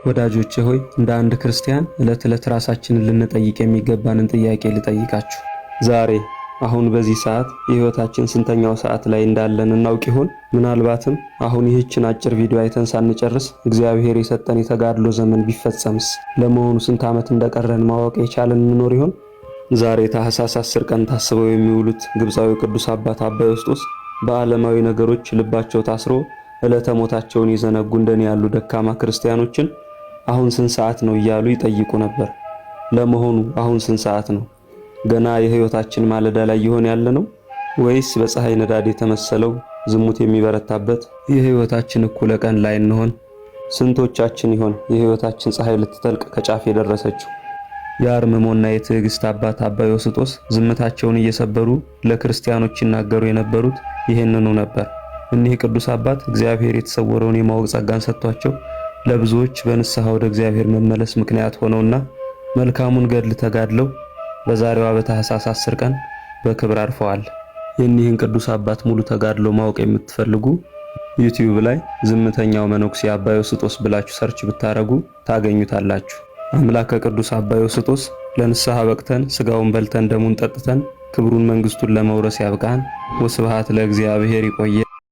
ወዳጆቼ ሆይ እንደ አንድ ክርስቲያን ዕለት ዕለት ራሳችንን ልንጠይቅ የሚገባንን ጥያቄ ልጠይቃችሁ። ዛሬ አሁን በዚህ ሰዓት የህይወታችን ስንተኛው ሰዓት ላይ እንዳለን እናውቅ ይሆን? ምናልባትም አሁን ይህችን አጭር ቪዲዮ አይተን ሳንጨርስ እግዚአብሔር የሰጠን የተጋድሎ ዘመን ቢፈጸምስ? ለመሆኑ ስንት ዓመት እንደቀረን ማወቅ የቻለን እንኖር ይሆን? ዛሬ ታኅሳስ 10 ቀን ታስበው የሚውሉት ግብፃዊው ቅዱስ አባት አባ ዮስጦስ በዓለማዊ ነገሮች ልባቸው ታስሮ ዕለተ ሞታቸውን የዘነጉ እንደኔ ያሉ ደካማ ክርስቲያኖችን አሁን ስንት ሰዓት ነው እያሉ ይጠይቁ ነበር። ለመሆኑ አሁን ስንት ሰዓት ነው? ገና የህይወታችን ማለዳ ላይ ይሆን ያለ ነው ወይስ በፀሐይ ነዳድ የተመሰለው ዝሙት የሚበረታበት የህይወታችን እኩለ ቀን ላይ እንሆን? ስንቶቻችን ይሆን የህይወታችን ፀሐይ ልትጠልቅ ከጫፍ የደረሰችው? የአርምሞና የትዕግስት አባት አባ ዮስጦስ ዝምታቸውን እየሰበሩ ለክርስቲያኖች ይናገሩ የነበሩት ይህንኑ ነበር። እኒህ ቅዱስ አባት እግዚአብሔር የተሰወረውን የማወቅ ጸጋን ሰጥቷቸው ለብዙዎች በንስሐ ወደ እግዚአብሔር መመለስ ምክንያት ሆነውና መልካሙን ገድል ተጋድለው በዛሬዋ በታኅሳስ 10 ቀን በክብር አርፈዋል። የኒህን ቅዱስ አባት ሙሉ ተጋድሎ ማወቅ የምትፈልጉ ዩቲዩብ ላይ ዝምተኛው መነኩሴ አባ ዮስጦስ ብላችሁ ሰርች ብታረጉ ታገኙታላችሁ። አምላከ ቅዱስ አባ ዮስጦስ ለንስሐ በቅተን ስጋውን በልተን ደሙን ጠጥተን ክብሩን መንግስቱን ለመውረስ ያብቃን። ወስብሐት ለእግዚአብሔር። ይቆየ።